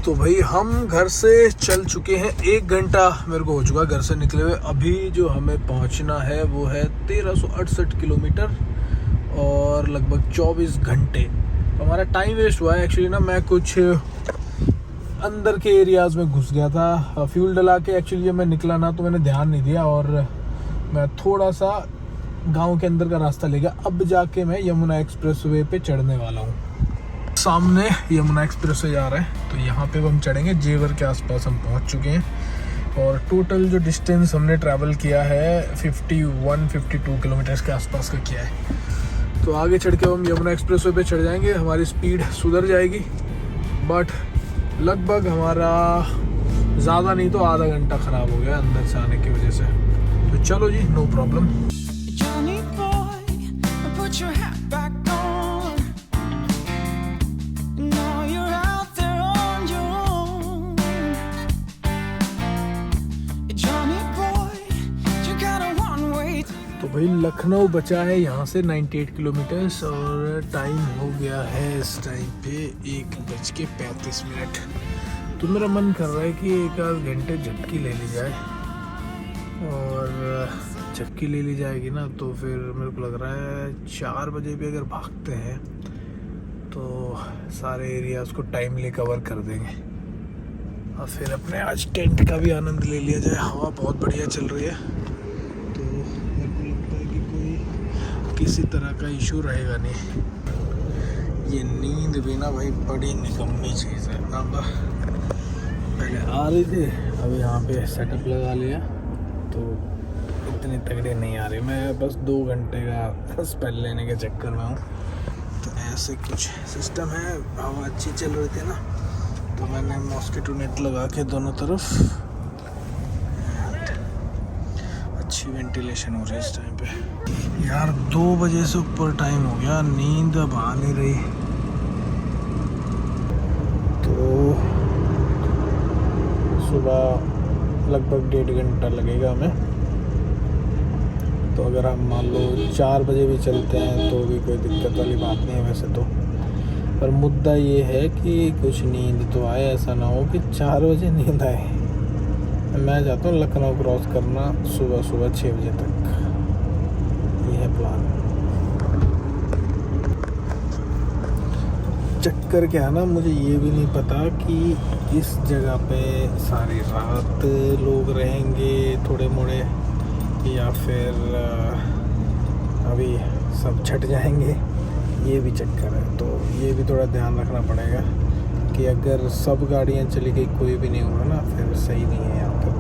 तो भाई हम घर से चल चुके हैं, 1 घंटा मेरे को हो चुका घर से निकले हुए। अभी जो हमें पहुंचना है वो है 1368 किलोमीटर और लगभग 24 घंटे। तो हमारा टाइम वेस्ट हुआ है एक्चुअली ना। मैं कुछ अंदर के एरियाज़ में घुस गया था, फ्यूल डला के एक्चुअली जब मैं निकला ना तो मैंने ध्यान नहीं दिया और मैं थोड़ा सा गांव के अंदर का रास्ता ले गया। अब जाके मैं यमुना एक्सप्रेसवे पे चढ़ने वाला हूँ। सामने यमुना एक्सप्रेसवे जा रहा है तो यहाँ पे हम चढ़ेंगे। जेवर के आसपास हम पहुँच चुके हैं और टोटल जो डिस्टेंस हमने ट्रैवल किया है 51-52 किलोमीटर्स के आसपास का किया है। तो आगे चढ़ के हम यमुना एक्सप्रेसवे पे चढ़ जाएंगे, हमारी स्पीड सुधर जाएगी। बट लगभग हमारा ज़्यादा नहीं तो आधा घंटा ख़राब हो गया अंदर से आने की वजह से। तो चलो जी, नो प्रॉब्लम। तो भाई लखनऊ बचा है यहाँ से 98 किलोमीटर्स और टाइम हो गया है इस टाइम पे 1:35। तो मेरा मन कर रहा है कि 1 घंटे झपकी ले ली जाए और झपकी ले ली जाएगी ना तो फिर मेरे को लग रहा है 4 बजे भी अगर भागते हैं तो सारे एरियाज़ को टाइमली कवर कर देंगे और फिर अपने आज टेंट का भी आनंद ले लिया जाए। हवा बहुत बढ़िया चल रही है तो मेरे को लगता है कि कोई किसी तरह का इशू रहेगा नहीं। ये नींद भी ना भाई बड़ी निकम्मी चीज़ है। अब पहले आ रही थी, अभी यहाँ पे सेटअप लगा लिया तो इतनी तगड़े नहीं आ रही। मैं बस 2 घंटे का स्पेल लेने के चक्कर में हूँ। तो ऐसे कुछ सिस्टम है, हवा अच्छी चल रही थी ना तो मैंने मॉस्किटो नेट लगा के दोनों तरफ अच्छी वेंटिलेशन हो रही है इस टाइम पे। यार 2 बजे से ऊपर टाइम हो गया, नींद अब आ नहीं रही। तो सुबह लगभग 1.5 घंटा लगेगा हमें। तो अगर हम मान लो 4 बजे भी चलते हैं तो भी कोई दिक्कत वाली बात नहीं है वैसे तो। पर मुद्दा ये है कि कुछ नींद तो आए, ऐसा ना हो कि 4 बजे नींद आए। मैं चाहता हूँ लखनऊ क्रॉस करना सुबह 6 बजे तक, ये है प्लान। चक्कर क्या है ना, मुझे ये भी नहीं पता कि इस जगह पे सारी रात लोग रहेंगे थोड़े मोड़े या फिर अभी सब छट जाएंगे, ये भी चक्कर है। तो ये भी थोड़ा ध्यान रखना पड़ेगा कि अगर सब गाड़ियाँ चली गई कोई भी नहीं होगा ना फिर सही नहीं है यहाँ पर।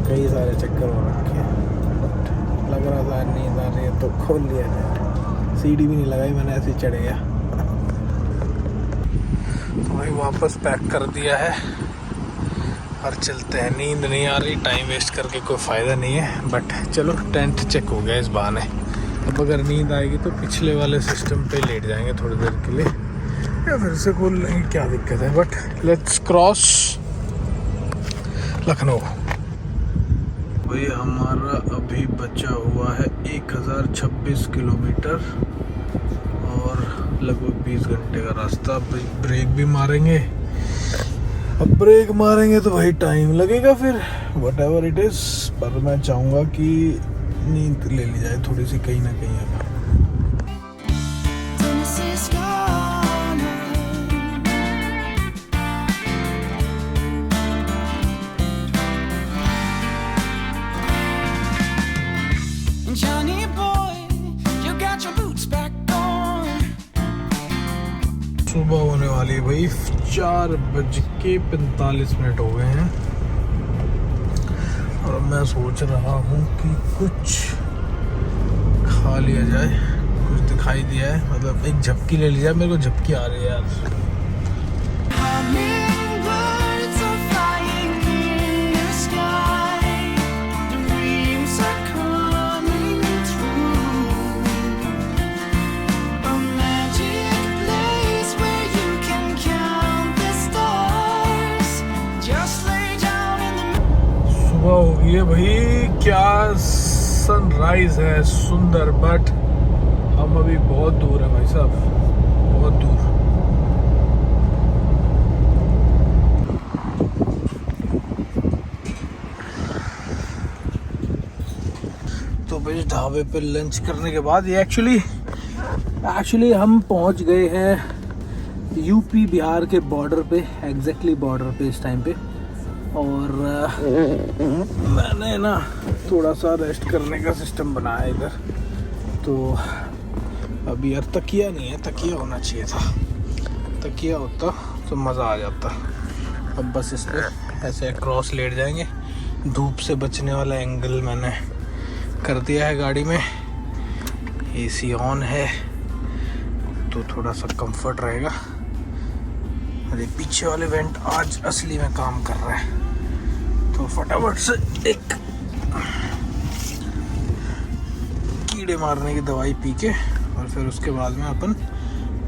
कई सारे चक्कर हो रखे हैं बट लग रहा था नींद आ रही है तो खोल लिया नेट। सीढ़ी भी नहीं लगाई मैंने, ऐसे ही चढ़ गया। तो भाई वापस पैक कर दिया है और चलते हैं। नींद नहीं आ रही, टाइम वेस्ट करके कोई फ़ायदा नहीं है। बट चलो टेंट चेक हो गया इस बहाने। अब अगर नींद आएगी तो पिछले वाले सिस्टम पे लेट जाएंगे थोड़ी देर के लिए या फिर से खोल लेंगे, क्या दिक्कत है। But let's cross Lucknow. भाई हमारा अभी बचा हुआ है 1026 किलोमीटर और लगभग 20 घंटे का रास्ता। ब्रेक भी मारेंगे, अब ब्रेक मारेंगे तो भाई टाइम लगेगा फिर वट एवर इट इज़। पर मैं चाहूँगा कि नींद ले ली जाए थोड़ी सी कहीं ना कहीं। अब सुबह होने वाली है भाई, 4:45 हो गए हैं और मैं सोच रहा हूँ कि कुछ खा लिया जाए। कुछ दिखाई दिया है, मतलब एक झपकी ले ली जाए। मेरे को झपकी आ रही है यार। सुबह हो गई है भाई, क्या सनराइज है, सुंदर। बट हम अभी बहुत दूर है भाई साहब, बहुत दूर। अब इस ढाबे पे लंच करने के बाद ये एक्चुअली हम पहुंच गए हैं यूपी बिहार के बॉर्डर पे, एग्जैक्टली बॉर्डर पे इस टाइम पे। और मैंने ना थोड़ा सा रेस्ट करने का सिस्टम बनाया इधर, तो अभी यार तकिया नहीं है, तकिया होना चाहिए था, तकिया होता तो मज़ा आ जाता। अब बस इस पर ऐसे क्रॉस लेट जाएंगे। धूप से बचने वाला एंगल मैंने कर दिया है गाड़ी में, एसी ऑन है तो थोड़ा सा कंफर्ट रहेगा। अरे पीछे वाले वेंट आज असली में काम कर रहा है, तो फटाफट से एक कीड़े मारने की दवाई पी के और फिर उसके बाद में अपन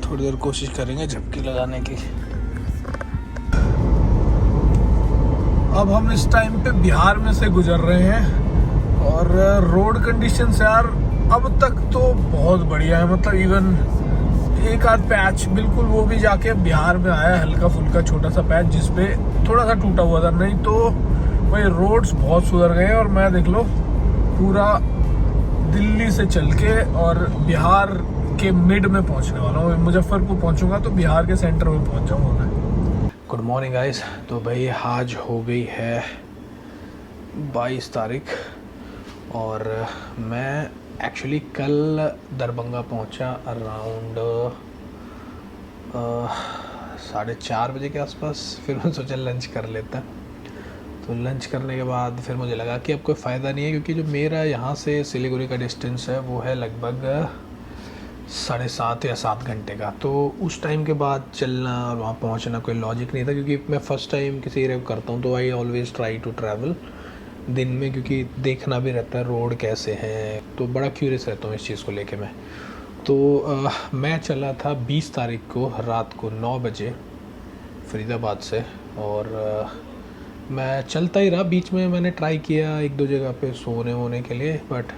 थोड़ी देर कोशिश करेंगे झपकी लगाने की। अब हम इस टाइम पे बिहार में से गुजर रहे हैं और रोड कंडीशंस यार अब तक तो बहुत बढ़िया है। मतलब इवन एक आध पैच बिल्कुल वो भी जाके बिहार में आया, हल्का फुल्का छोटा सा पैच जिसपे थोड़ा सा टूटा हुआ था, नहीं तो वही रोड्स बहुत सुधर गए। और मैं देख लो पूरा दिल्ली से चल के और बिहार के मिड में पहुंचने वाला हूँ। मुजफ्फरपुर पहुंचूंगा तो बिहार के सेंटर में पहुंच जाऊंगा मैं। Good morning guys. तो भाई आज हो गई है 22 तारीख और मैं एक्चुअली कल दरभंगा पहुंचा अराउंड 4:30 बजे के आसपास। फिर मैं सोचा लंच कर लेता, तो लंच करने के बाद फिर मुझे लगा कि अब कोई फ़ायदा नहीं है, क्योंकि जो मेरा यहाँ से सिलीगुड़ी का डिस्टेंस है वो है लगभग 7.5 या 7 घंटे का। तो उस टाइम के बाद चलना और वहाँ पहुँचना कोई लॉजिक नहीं था, क्योंकि मैं फ़र्स्ट टाइम किसी एरिया को करता हूँ तो I always try to travel दिन में, क्योंकि देखना भी रहता है रोड कैसे हैं, तो बड़ा क्यूरियस रहता हूँ इस चीज़ को लेके मैं। तो मैं चला था 20 तारीख को रात को 9 बजे फरीदाबाद से, और मैं चलता ही रहा। बीच में मैंने ट्राई किया 1-2 जगह पे सोने वोने के लिए, बट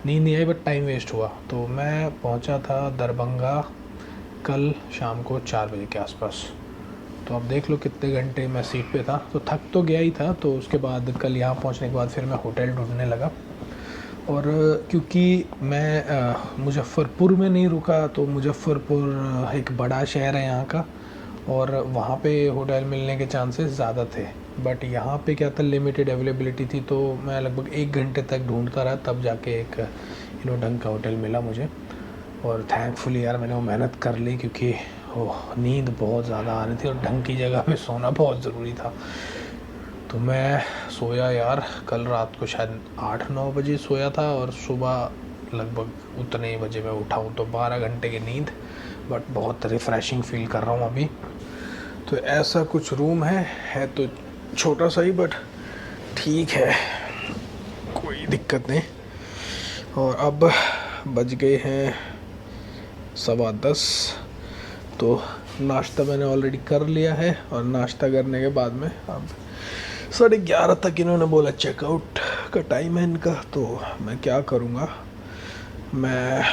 नींद नहीं आई, बट टाइम वेस्ट हुआ। तो मैं पहुंचा था दरभंगा कल शाम को 4 बजे के आसपास। तो अब देख लो कितने घंटे मैं सीट पे था, तो थक तो गया ही था। तो उसके बाद कल यहाँ पहुंचने के बाद फिर मैं होटल ढूंढने लगा, और क्योंकि मैं मुजफ्फरपुर में नहीं रुका, तो मुजफ्फरपुर एक बड़ा शहर है यहाँ का और वहाँ पे होटल मिलने के चांसेस ज़्यादा थे। बट यहाँ पे क्या था, लिमिटेड अवेलेबिलिटी थी, तो मैं लगभग 1 घंटे तक ढूंढता रहा, तब जाके एक ढंग का होटल मिला मुझे। और थैंकफुली यार मैंने वो मेहनत कर ली, क्योंकि नींद बहुत ज़्यादा आ रही थी और ढंग की जगह पे सोना बहुत ज़रूरी था। तो मैं सोया यार, कल रात को शायद 8-9 बजे सोया था और सुबह लगभग उतने ही बजे मैं उठा हूँ। तो 12 घंटे की नींद, बट बहुत रिफ़्रेशिंग फील कर रहा हूँ अभी। तो ऐसा कुछ रूम है तो छोटा सा ही, बट ठीक है, कोई दिक्कत नहीं। और अब बज गए हैं 10:15, तो नाश्ता मैंने ऑलरेडी कर लिया है, और नाश्ता करने के बाद में अब 11:30 तक इन्होंने बोला चेकआउट का टाइम है इनका। तो मैं क्या करूँगा, मैं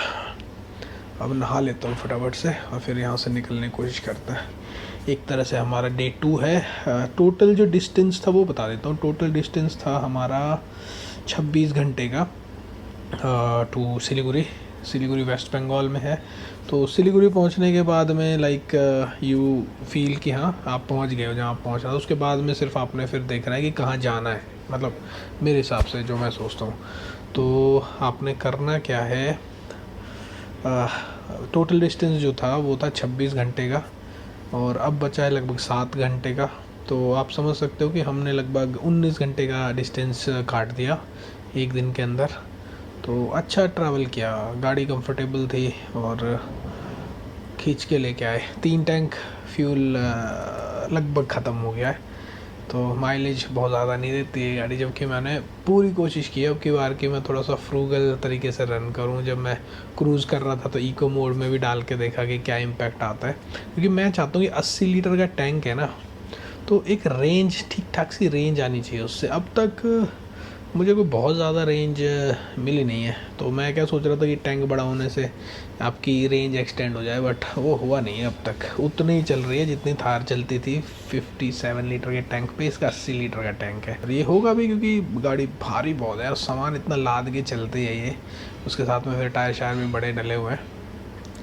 अब नहा लेता हूँ फटाफट से और फिर यहाँ से निकलने की कोशिश करता है। एक तरह से हमारा डे 2 है। टोटल जो डिस्टेंस था वो बता देता हूँ। टोटल डिस्टेंस था हमारा 26 घंटे का टू सिलीगुड़ी वेस्ट बंगाल में है। तो सिलीगुड़ी पहुंचने के बाद में लाइक यू फील कि हाँ आप पहुंच गए हो जहाँ आप पहुंचना था। उसके बाद में सिर्फ आपने फिर देखना है कि कहाँ जाना है, मतलब मेरे हिसाब से जो मैं सोचता हूँ। तो आपने करना क्या है, टोटल डिस्टेंस जो था वो था 26 घंटे का, और अब बचा है लगभग 7 घंटे का। तो आप समझ सकते हो कि हमने लगभग 19 घंटे का डिस्टेंस काट दिया एक दिन के अंदर। तो अच्छा ट्रैवल किया, गाड़ी कंफर्टेबल थी और खींच के लेके आए। 3 टैंक फ्यूल लगभग ख़त्म हो गया है, तो माइलेज बहुत ज़्यादा नहीं देती है गाड़ी। जबकि मैंने पूरी कोशिश की अब की बार कि मैं थोड़ा सा फ्रूगल तरीके से रन करूं। जब मैं क्रूज़ कर रहा था तो इको मोड में भी डाल के देखा कि क्या इम्पैक्ट आता है, क्योंकि मैं चाहता हूँ कि 80 लीटर का टैंक है ना, तो एक रेंज ठीक ठाक सी रेंज आनी चाहिए उससे। अब तक मुझे कोई बहुत ज़्यादा रेंज मिली नहीं है, तो मैं क्या सोच रहा था कि टैंक बड़ा होने से आपकी रेंज एक्सटेंड हो जाए, बट वो हुआ नहीं है अब तक। उतनी ही चल रही है जितनी थार चलती थी 57 लीटर के टैंक पे, इसका 80 लीटर का टैंक है। और ये होगा भी क्योंकि गाड़ी भारी बहुत है और सामान इतना लाद के चलती है ये, उसके साथ में फिर टायर शायर भी बड़े डले हुए हैं,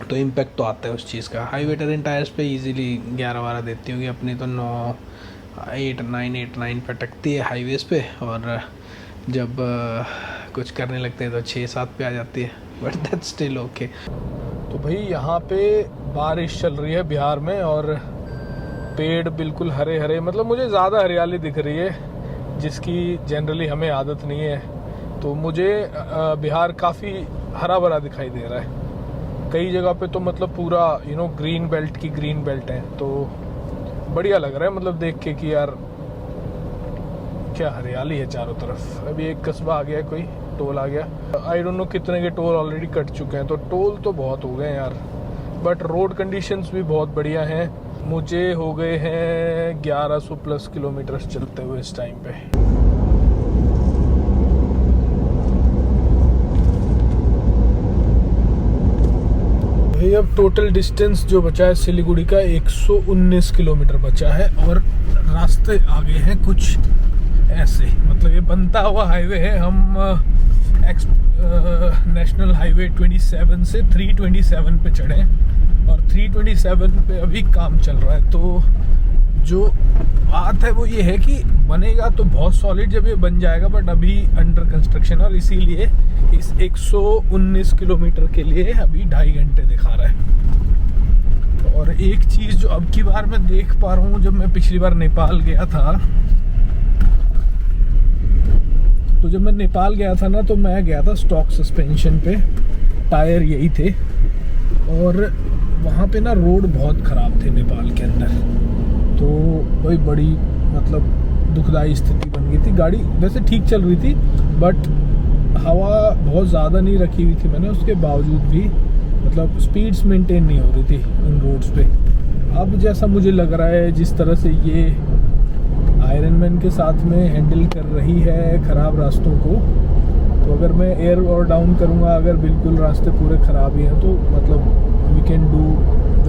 तो इम्पेक्ट तो आता है उस चीज़ का। हाईवे टेरेन टायर्स पे इजीली 11-12 देती होगी, अपनी तो 8-9 पे अटकती है हाईवेज़ पे, और जब कुछ करने लगते हैं तो 6-7 पे आ जाती है, बट दैट स्टिल ओके। तो भाई यहाँ पे बारिश चल रही है बिहार में, और पेड़ बिल्कुल हरे हरे, मतलब मुझे ज़्यादा हरियाली दिख रही है जिसकी जनरली हमें आदत नहीं है। तो मुझे बिहार काफ़ी हरा भरा दिखाई दे रहा है, कई जगह पे तो मतलब पूरा ग्रीन बेल्ट की ग्रीन बेल्ट है, तो बढ़िया लग रहा है मतलब देख के कि यार क्या हरियाली है चारों तरफ। अभी एक कस्बा आ गया, कोई टोल आ गया, आई डोंट नो कितने के टोल ऑलरेडी कट चुके हैं, तो टोल तो बहुत हो गए हैं यार, बट रोड कंडीशंस भी बहुत बढ़िया हैं। मुझे हो गए हैं 1100 प्लस किलोमीटर चलते हुए इस टाइम पे। भाई अब टोटल डिस्टेंस जो बचा है सिलीगुड़ी का 119 किलोमीटर बचा है, और रास्ते आगे हैं कुछ ऐसे, मतलब ये बनता हुआ हाईवे है। हम नेशनल हाईवे 27 से 327 पे चढ़े, और 327 पे अभी काम चल रहा है। तो जो बात है वो ये है कि बनेगा तो बहुत सॉलिड जब ये बन जाएगा, बट अभी अंडर कंस्ट्रक्शन, और इसीलिए इस 119 किलोमीटर के लिए अभी 2.5 घंटे दिखा रहा है। और एक चीज़ जो अब की बार मैं देख पा रहा हूँ, जब मैं पिछली बार नेपाल गया था, तो जब मैं नेपाल गया था ना, तो मैं गया था स्टॉक सस्पेंशन पे, टायर यही थे, और वहाँ पे ना रोड बहुत ख़राब थे नेपाल के अंदर, तो वही बड़ी मतलब दुखदाई स्थिति बन गई थी। गाड़ी वैसे ठीक चल रही थी, बट हवा बहुत ज़्यादा नहीं रखी हुई थी मैंने, उसके बावजूद भी मतलब स्पीड्स मेंटेन नहीं हो रही थी उन रोड्स पे। अब जैसा मुझे लग रहा है जिस तरह से ये आयरन मैन के साथ में हैंडल कर रही है ख़राब रास्तों को, तो अगर मैं एयर और डाउन करूँगा, अगर बिल्कुल रास्ते पूरे ख़राब ही हैं, तो मतलब we can do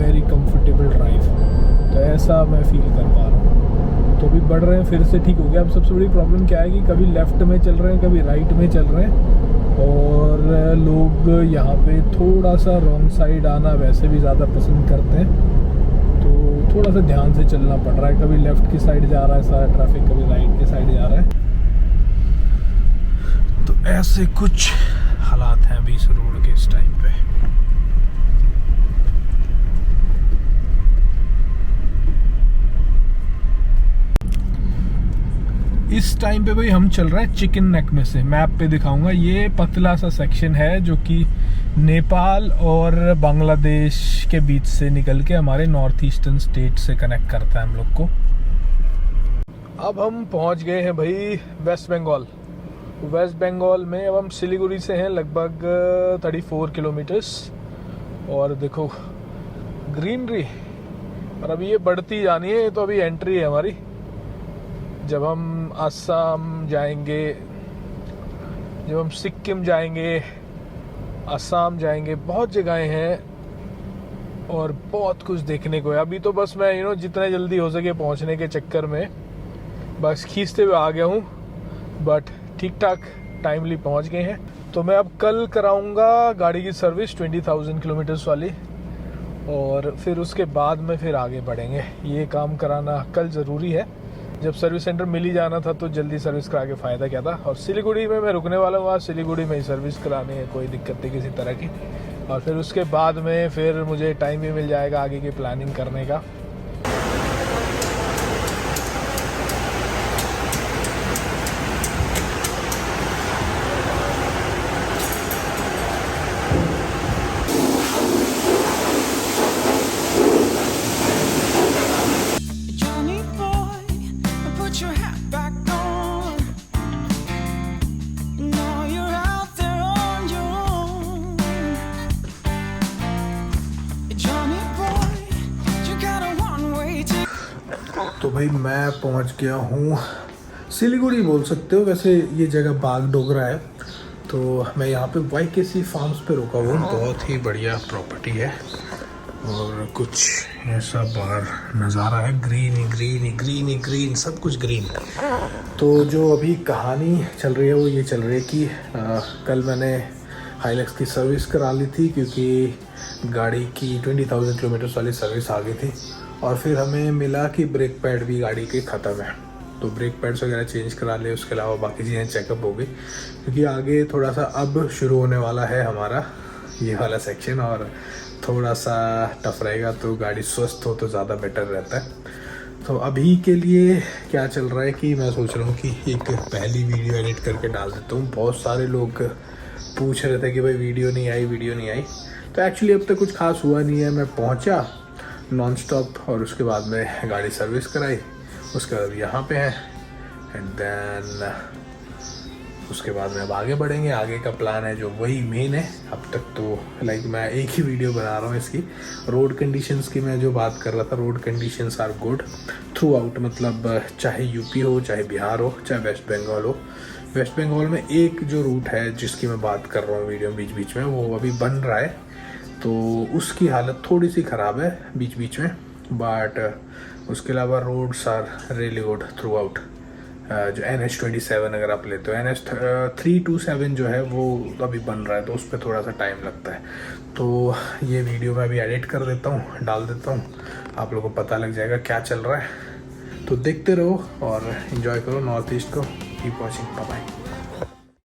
very comfortable drive, तो ऐसा मैं फील कर पा रहा हूँ। तो अभी बढ़ रहे हैं, फिर से ठीक हो गया। अब सबसे बड़ी प्रॉब्लम क्या है कि कभी लेफ़्ट में चल रहे हैं, कभी राइट में चल रहे हैं, और लोग यहाँ पे थोड़ा सा रॉन्ग साइड आना वैसे भी ज़्यादा पसंद करते हैं, तो थोड़ा सा ध्यान से चलना पड़ रहा है। कभी लेफ़्ट की साइड जा रहा है सारा ट्रैफिक, कभी राइट की साइड जा रहा है, तो ऐसे कुछ हालात हैं अभी इस रोड के इस टाइम पे। इस टाइम पे भाई हम चल रहे हैं चिकन नेक में से, मैप पे दिखाऊंगा। ये पतला सा सेक्शन है जो कि नेपाल और बांग्लादेश के बीच से निकल के हमारे नॉर्थ ईस्टर्न स्टेट से कनेक्ट करता है हम लोग को। अब हम पहुंच गए हैं भाई वेस्ट बंगाल। वेस्ट बंगाल में अब हम सिलीगुड़ी से हैं लगभग 34 किलोमीटर्स, और देखो ग्रीनरी, और अभी ये बढ़ती जानी है। तो अभी एंट्री है हमारी, जब हम असम जाएंगे, जब हम सिक्किम जाएंगे, असम जाएंगे, बहुत जगहें हैं और बहुत कुछ देखने को है। अभी तो बस मैं जितने जल्दी हो सके पहुंचने के चक्कर में बस खींचते हुए आ गया हूँ, बट ठीक ठाक टाइमली पहुंच गए हैं। तो मैं अब कल कराऊंगा गाड़ी की सर्विस 20,000 किलोमीटर्स वाली, और फिर उसके बाद में फिर आगे बढ़ेंगे। ये काम कराना कल ज़रूरी है, जब सर्विस सेंटर मिल ही जाना था तो जल्दी सर्विस करा के फ़ायदा क्या था। और सिलीगुड़ी में मैं रुकने वाला हूँ, आज सिलीगुड़ी में ही सर्विस करानी है, कोई दिक्कत नहीं किसी तरह की। और फिर उसके बाद में फिर मुझे टाइम भी मिल जाएगा आगे की प्लानिंग करने का। तो भाई मैं पहुंच गया हूँ सिलीगुड़ी बोल सकते हो, वैसे ये जगह बागडोगरा है। तो मैं यहाँ पे YKC फार्म्स पे रुका हुआ हूँ। बहुत ही बढ़िया प्रॉपर्टी है और कुछ ऐसा बाहर नज़ारा है, ग्रीन ही ग्रीन ही ग्रीन ही ग्रीन, सब कुछ ग्रीन। तो जो अभी कहानी चल रही है वो ये चल रही है कि कल मैंने हाइलक्स की सर्विस करा ली थी, क्योंकि गाड़ी की 20,000 किलोमीटर वाली सर्विस आ गई थी। और फिर हमें मिला कि ब्रेक पैड भी गाड़ी के ख़त्म है, तो ब्रेक पैड्स वगैरह चेंज करा ले। उसके अलावा बाकी चीज़ें चेकअप हो गई, क्योंकि आगे थोड़ा सा अब शुरू होने वाला है हमारा ये वाला सेक्शन, और थोड़ा सा टफ रहेगा। तो गाड़ी स्वस्थ हो तो ज़्यादा बेटर रहता है। तो अभी के लिए क्या चल रहा है कि मैं सोच रहा हूँ कि एक पहली वीडियो एडिट करके डाल देता हूँ। बहुत सारे लोग पूछ रहे थे कि भाई वीडियो नहीं आई। तो एक्चुअली अब तक कुछ खास हुआ नहीं है। मैं पहुँचा नॉन स्टॉप और उसके बाद में गाड़ी सर्विस कराई, उसके बाद यहाँ पे है, एंड देन उसके बाद में अब आगे बढ़ेंगे। आगे का प्लान है जो वही मेन है। अब तक तो लाइक मैं एक ही वीडियो बना रहा हूँ इसकी। रोड कंडीशंस की मैं जो बात कर रहा था, road conditions are good throughout, मतलब चाहे यूपी हो, चाहे बिहार हो, चाहे वेस्ट बंगाल हो। वेस्ट बंगाल में एक जो रूट है जिसकी मैं बात कर रहा हूँ वीडियो बीच बीच में, वो अभी बन रहा है, तो उसकी हालत थोड़ी सी ख़राब है बीच बीच में, बट उसके अलावा roads are really good throughout. जो NH27 अगर आप लेते हो, NH327 जो है वो अभी बन रहा है, तो उस पर थोड़ा सा टाइम लगता है। तो ये वीडियो मैं अभी एडिट कर देता हूँ, डाल देता हूँ, आप लोगों को पता लग जाएगा क्या चल रहा है। तो देखते रहो और इन्जॉय करो नॉर्थ ईस्ट को। Keep watching, bye bye.